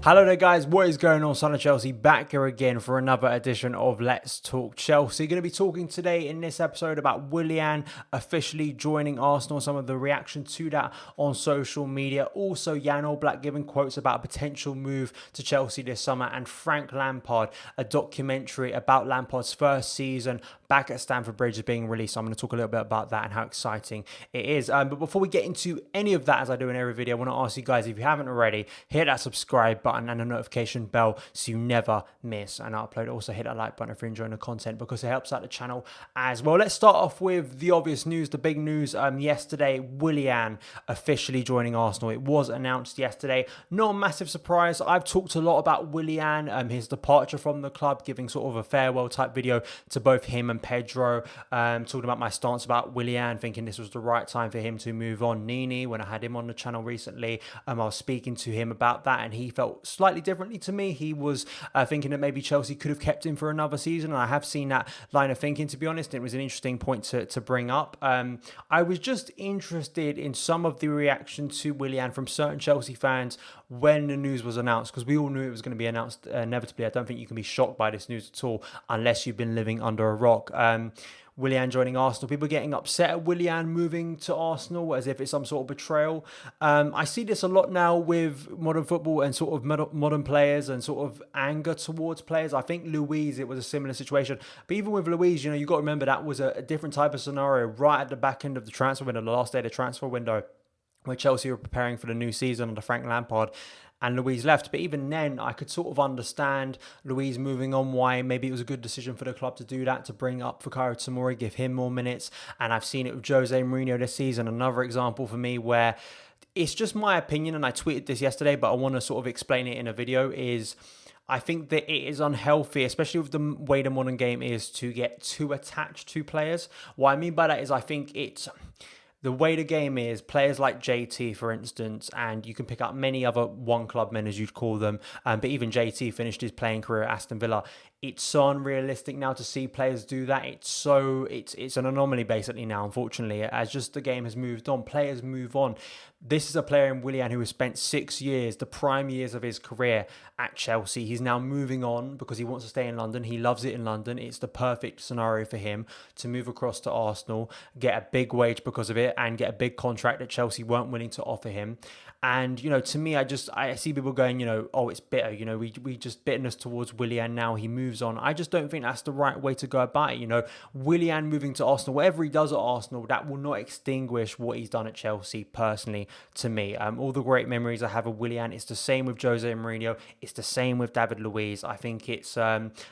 Hello there guys, what is going on? Son of Chelsea back here again for another edition of Let's Talk Chelsea. Going to be talking today in this episode about Willian officially joining Arsenal, some of the reaction to that on social media. Also Jan Oblak giving quotes about a potential move to Chelsea this summer, and Frank Lampard, a documentary about Lampard's first season back at Stamford Bridge is being released. So I'm going to talk a little bit about that and how exciting it is. But before we get into any of that, as I do in every video, I want to ask you guys, if you haven't already, hit that subscribe button and the notification bell so you never miss an upload. Also hit that like button if you're enjoying the content because it helps out the channel as well. Let's start off with the obvious news, the big news. Yesterday, Willian officially joining Arsenal. It was announced yesterday. Not a massive surprise. I've talked a lot about Willian, his departure from the club, giving sort of a farewell type video to both him and Pedro, talking about my stance about Willian, thinking this was the right time for him to move on. Nini, when I had him on the channel recently, I was speaking to him about that and he felt slightly differently to me. He was thinking that maybe Chelsea could have kept him for another season, and I have seen that line of thinking, to be honest. It was an interesting point to bring up. I was just interested in some of the reaction to Willian from certain Chelsea fans when the news was announced, because we all knew it was going to be announced inevitably. I don't think you can be shocked by this news at all unless you've been living under a rock. Willian joining Arsenal, people getting upset at Willian moving to Arsenal as if it's some sort of betrayal. I see this a lot now with modern football and sort of modern players and sort of anger towards players. I think Luiz, it was a similar situation. But even with Luiz, you've got to remember that was a different type of scenario right at the back end of the transfer window, the last day of the transfer window, where Chelsea were preparing for the new season under Frank Lampard. And Luiz left. But even then, I could sort of understand Luiz moving on, why maybe it was a good decision for the club to do that, to bring up Fikayo Tomori, give him more minutes. And I've seen it with Jose Mourinho this season. Another example for me where it's just my opinion, and I tweeted this yesterday, but I want to sort of explain it in a video, is I think that it is unhealthy, especially with the way the modern game is, to get too attached to players. What I mean by that is I think it's the way the game is, players like JT, for instance, and you can pick up many other one-club men, as you'd call them, but even JT finished his playing career at Aston Villa. It's so unrealistic now to see players do that. It's an anomaly basically now, unfortunately, as just the game has moved on. Players move on. This is a player in Willian who has spent 6 years, the prime years of his career at Chelsea. He's now moving on because he wants to stay in London. He loves it in London. It's the perfect scenario for him to move across to Arsenal, get a big wage because of it, and get a big contract that Chelsea weren't willing to offer him. And, to me, I see people going, oh, it's bitter. We just bitterness towards Willian now. He moves on. I just don't think that's the right way to go about it. Willian moving to Arsenal, whatever he does at Arsenal, that will not extinguish what he's done at Chelsea, personally, to me. All the great memories I have of Willian, it's the same with Jose Mourinho. It's the same with David Luiz. I think it's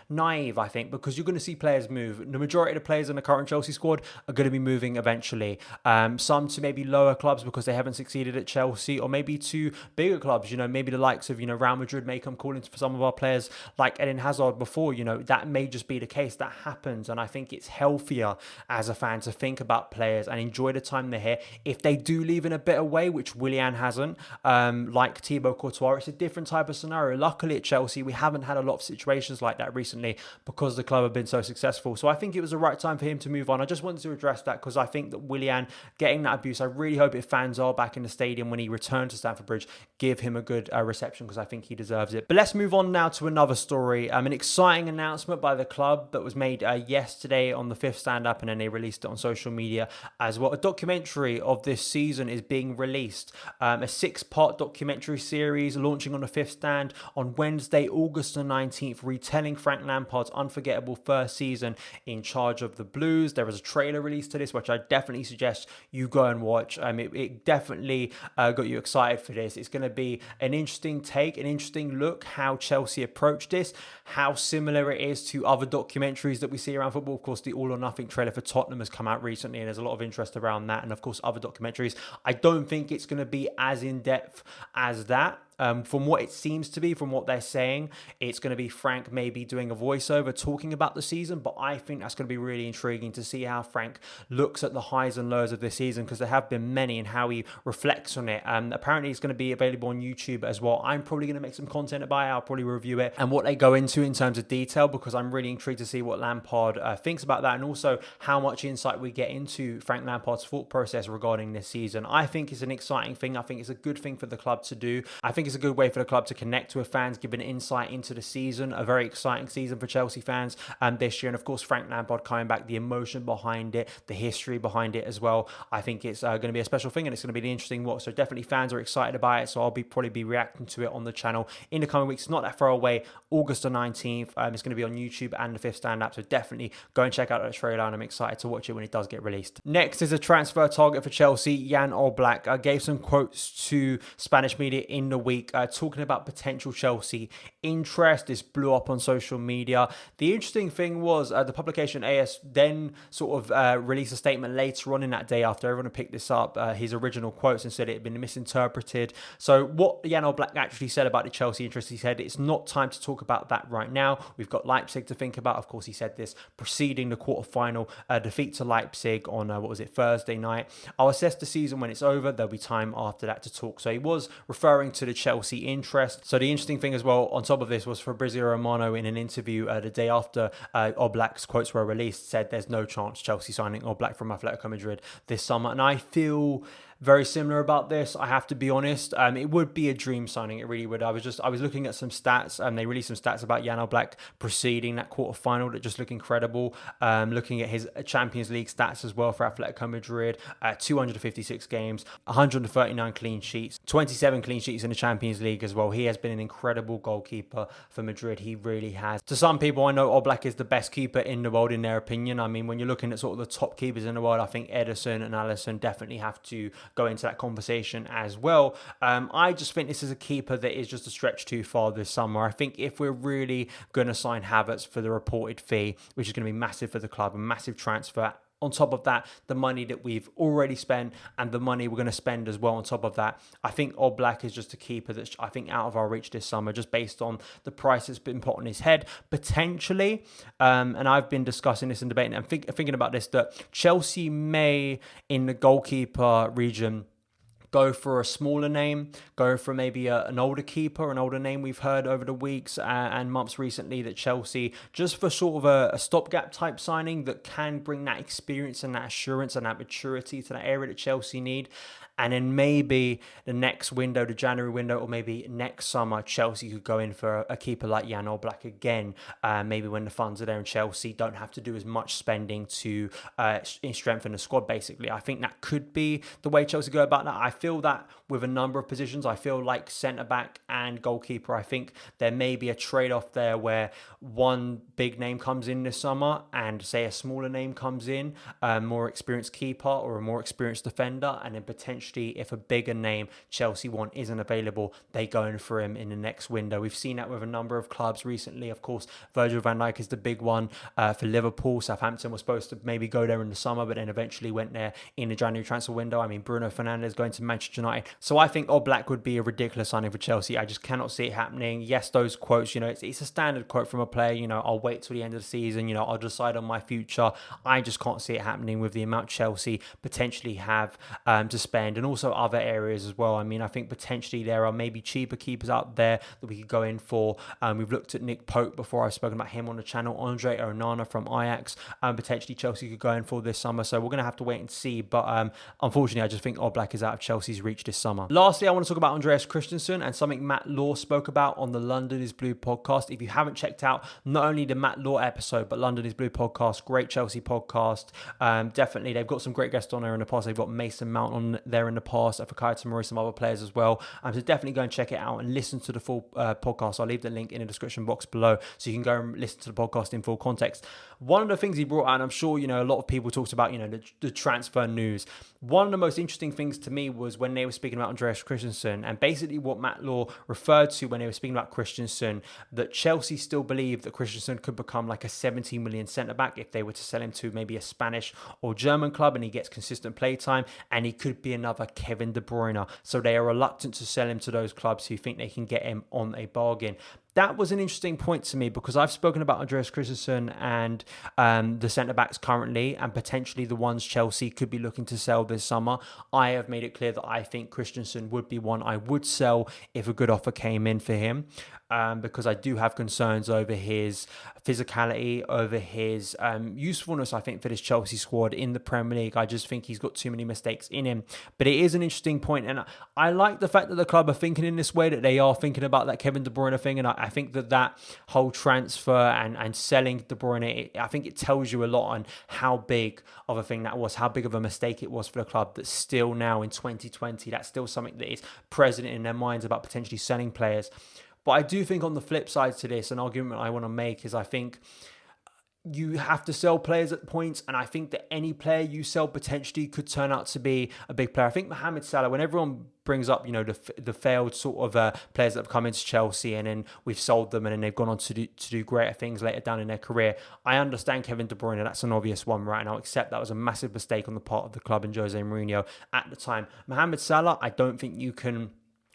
naive, because you're going to see players move. The majority of the players in the current Chelsea squad are going to be moving eventually. Some to maybe lower clubs because they haven't succeeded at Chelsea, or maybe to bigger clubs, maybe the likes of, Real Madrid may come calling for some of our players like Eden Hazard before, that may just be the case. That happens. And I think it's healthier as a fan to think about players and enjoy the time they're here. If they do leave in a better way, which Willian hasn't, like Thibaut Courtois, it's a different type of scenario. Luckily at Chelsea, we haven't had a lot of situations like that recently because the club have been so successful. So I think it was the right time for him to move on. I just wanted to address that because I think that Willian getting that abuse, I really hope if fans are back in the stadium when he returns to Stamford Bridge, give him a good reception, because I think he deserves it. But let's move on now to another story. An exciting announcement by the club that was made yesterday on the fifth stand-up, and then they released it on social media as well. A documentary of this season is being released. A 6-part documentary series launching on the fifth stand on Wednesday, August the 19th, retelling Frank Lampard's unforgettable first season in charge of the Blues. There is a trailer released to this, which I definitely suggest you go and watch. It definitely got you excited for this. It's going to be an interesting take, an interesting look how Chelsea approach this, how similar it is to other documentaries that we see around football. Of course, the All or Nothing trailer for Tottenham has come out recently, and there's a lot of interest around that, and of course other documentaries. I don't think it's going to be as in-depth as that. From what it seems to be, from what they're saying, it's going to be Frank maybe doing a voiceover talking about the season, but I think that's going to be really intriguing to see how Frank looks at the highs and lows of this season, because there have been many, and how he reflects on it. Apparently it's going to be available on YouTube as well. I'm probably going to make some content about it. I'll probably review it and what they go into in terms of detail, because I'm really intrigued to see what Lampard thinks about that, and also how much insight we get into Frank Lampard's thought process regarding this season. I think it's an exciting thing. I think it's a good thing for the club to do. I think it's a good way for the club to connect with fans, give an insight into the season, a very exciting season for Chelsea fans this year. And of course, Frank Lampard coming back, the emotion behind it, the history behind it as well. I think it's going to be a special thing, and it's going to be an interesting watch. So definitely fans are excited about it. So I'll probably be reacting to it on the channel in the coming weeks. Not that far away, August the 19th. It's going to be on YouTube and the Fifth Stand app. So definitely go and check out that trailer, and I'm excited to watch it when it does get released. Next is a transfer target for Chelsea, Jan Oblak. I gave some quotes to Spanish media in the week talking about potential Chelsea interest. This blew up on social media. The interesting thing was the publication AS then sort of released a statement later on in that day after everyone had picked this up, his original quotes, and said it had been misinterpreted. So what Jan Oblak actually said about the Chelsea interest, he said it's not time to talk about that right now. We've got Leipzig to think about. Of course, he said this preceding the quarterfinal defeat to Leipzig on, Thursday night. I'll assess the season when it's over. There'll be time after that to talk. So he was referring to the Chelsea interest. So the interesting thing as well on top of this was Fabrizio Romano in an interview the day after Oblak's quotes were released said there's no chance Chelsea signing Oblak from Atletico Madrid this summer. And I feel very similar about this, I have to be honest. It would be a dream signing, it really would. I was looking at some stats, and they released some stats about Jan Oblak preceding that quarterfinal that just look incredible. Looking at his Champions League stats as well for Atletico Madrid, 256 games, 139 clean sheets, 27 clean sheets in the Champions League as well. He has been an incredible goalkeeper for Madrid. He really has. To some people, I know Oblak is the best keeper in the world in their opinion. I mean, when you're looking at sort of the top keepers in the world, I think Ederson and Alisson definitely have to go into that conversation as well. I just think this is a keeper that is just a stretch too far this summer. I think if we're really going to sign Havertz for the reported fee, which is going to be massive for the club, a massive transfer, on top of that, the money that we've already spent and the money we're going to spend as well on top of that, I think Oblak is just a keeper that's, I think, out of our reach this summer, just based on the price that's been put on his head, potentially. And I've been discussing this and debating and thinking about this, that Chelsea may, in the goalkeeper region, go for a smaller name, go for maybe an older keeper, an older name we've heard over the weeks and months recently that Chelsea, just for sort of a stopgap type signing that can bring that experience and that assurance and that maturity to that area that Chelsea need. And then maybe the next window, the January window, or maybe next summer, Chelsea could go in for a keeper like Jan Oblak again. Maybe when the funds are there and Chelsea don't have to do as much spending to strengthen the squad, basically. I think that could be the way Chelsea go about that. I feel that with a number of positions. I feel like centre-back and goalkeeper, I think there may be a trade-off there where one big name comes in this summer and, say, a smaller name comes in, a more experienced keeper or a more experienced defender, and then potentially if a bigger name Chelsea want isn't available, they go in for him in the next window. We've seen that with a number of clubs recently. Of course, Virgil van Dijk is the big one for Liverpool. Southampton was supposed to maybe go there in the summer, but then eventually went there in the January transfer window. I mean, Bruno Fernandes going to Manchester United. So I think Oblak would be a ridiculous signing for Chelsea. I just cannot see it happening. Yes, those quotes, it's a standard quote from a player, I'll wait till the end of the season, I'll decide on my future. I just can't see it happening with the amount Chelsea potentially have to spend, and also other areas as well. I mean, I think potentially there are maybe cheaper keepers out there that we could go in for. We've looked at Nick Pope before. I've spoken about him on the channel. Andre Onana from Ajax, potentially Chelsea could go in for this summer. So we're going to have to wait and see. But unfortunately, I just think Oblak is out of Chelsea's reach this summer. Lastly, I want to talk about Andreas Christensen and something Matt Law spoke about on the London is Blue podcast. If you haven't checked out not only the Matt Law episode, but London is Blue podcast, great Chelsea podcast. Definitely, they've got some great guests on there in the past. They've got Mason Mount on there in the past, Fikayo Tomori, some other players as well. So definitely go and check it out and listen to the full podcast. I'll leave the link in the description box below so you can go and listen to the podcast in full context. One of the things he brought out, and I'm sure, a lot of people talked about, the transfer news. One of the most interesting things to me was when they were speaking about Andreas Christensen, and basically what Matt Law referred to when they were speaking about Christensen, that Chelsea still believe that Christensen could become like a 17 million centre-back if they were to sell him to maybe a Spanish or German club and he gets consistent play time, and he could be another Kevin De Bruyne. So they are reluctant to sell him to those clubs who think they can get him on a bargain. that was an interesting point to me, because I've spoken about Andreas Christensen and the centre-backs currently, and potentially the ones Chelsea could be looking to sell this summer. I have made it clear that I think Christensen would be one I would sell if a good offer came in for him, because I do have concerns over his physicality, over his usefulness, I think, for this Chelsea squad in the Premier League. I just think he's got too many mistakes in him. But it is an interesting point, and I like the fact that the club are thinking in this way, that they are thinking about that Kevin De Bruyne thing, and I think that whole transfer and selling De Bruyne, I think it tells you a lot on how big of a thing that was, how big of a mistake it was for the club, that still now in 2020, that's still something that is present in their minds about potentially selling players. But I do think on the flip side to this, an argument I want to make is I think you have to sell players at points, and I think that any player you sell potentially could turn out to be a big player. I think Mohamed Salah, when everyone brings up, the failed sort of players that have come into Chelsea and then we've sold them and then they've gone on to do greater things later down in their career. I understand Kevin De Bruyne, that's an obvious one, right? And I'll accept that was a massive mistake on the part of the club and Jose Mourinho at the time. Mohamed Salah, I don't think you can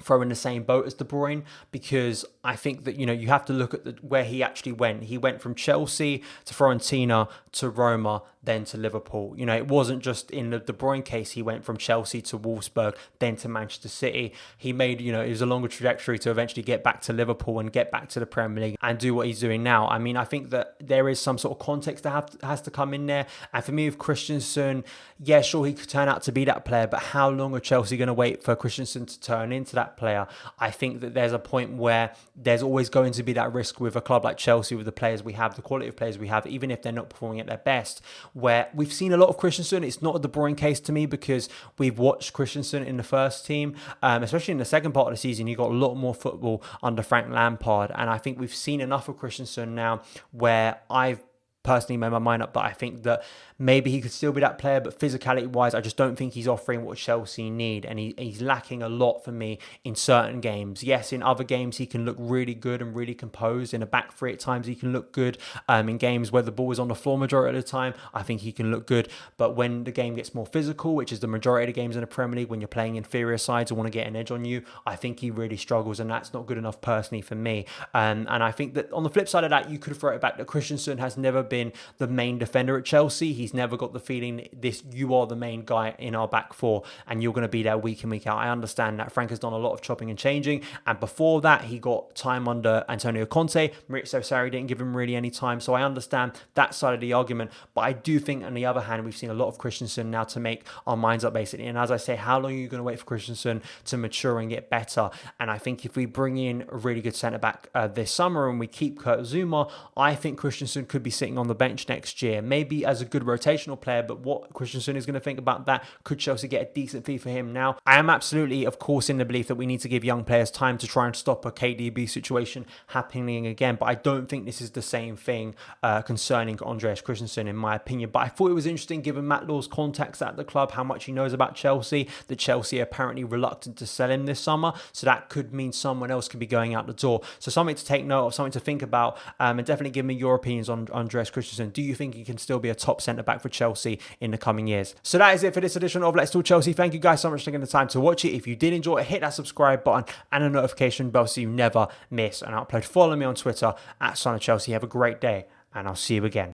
throw in the same boat as De Bruyne, because I think that, you have to look at where he actually went. He went from Chelsea to Fiorentina to Roma, then to Liverpool. It wasn't just in the De Bruyne case, he went from Chelsea to Wolfsburg, then to Manchester City. He made, it was a longer trajectory to eventually get back to Liverpool and get back to the Premier League and do what he's doing now. I mean, I think that there is some sort of context that has to come in there. And for me, with Christensen, yeah, sure, he could turn out to be that player, but how long are Chelsea going to wait for Christensen to turn into that player? I think that there's a point where there's always going to be that risk with a club like Chelsea, with the players we have, the quality of players we have, even if they're not performing at their best, where we've seen a lot of Christensen. It's not a De Bruyne case to me, because we've watched Christensen in the first team, especially in the second part of the season. He got a lot more football under Frank Lampard, and I think we've seen enough of Christensen now where I've personally made my mind up that I think that maybe he could still be that player, but physicality wise, I just don't think he's offering what Chelsea need, and he's lacking a lot for me in certain games. Yes, in other games he can look really good and really composed. In a back three at times he can look good. In games where the ball is on the floor majority of the time, I think he can look good. But when the game gets more physical, which is the majority of the games in the Premier League, when you're playing inferior sides and want to get an edge on you, I think he really struggles, and that's not good enough personally for me. And I think that on the flip side of that, you could throw it back that Christensen has never been the main defender at Chelsea. He's never got the feeling you are the main guy in our back four and you're going to be there week in, week out. I understand that Frank has done a lot of chopping and changing, and before that he got time under Antonio Conte. Maurizio Sarri didn't give him really any time, so I understand that side of the argument. But I do think, on the other hand, we've seen a lot of Christensen now to make our minds up, basically. And as I say, how long are you going to wait for Christensen to mature and get better? And I think if we bring in a really good centre-back this summer and we keep Kurt Zouma, I think Christensen could be sitting on the bench next year, maybe as a good rotational player. But what Christensen is going to think about that? Could Chelsea get a decent fee for him now? I am absolutely, of course, in the belief that we need to give young players time to try and stop a KDB situation happening again. But I don't think this is the same thing concerning Andreas Christensen, in my opinion. But I thought it was interesting, given Matt Law's contacts at the club, how much he knows about Chelsea, that Chelsea are apparently reluctant to sell him this summer. So that could mean someone else could be going out the door. So something to take note of, something to think about, and definitely give me your opinions on Andreas Christensen. Do you think he can still be a top centre-back for Chelsea in the coming years? So that is it for this edition of Let's Talk Chelsea. Thank you guys so much for taking the time to watch it. If you did enjoy it, hit that subscribe button and a notification bell so you never miss an upload. Follow me on Twitter at Son of Chelsea. Have a great day, and I'll see you again.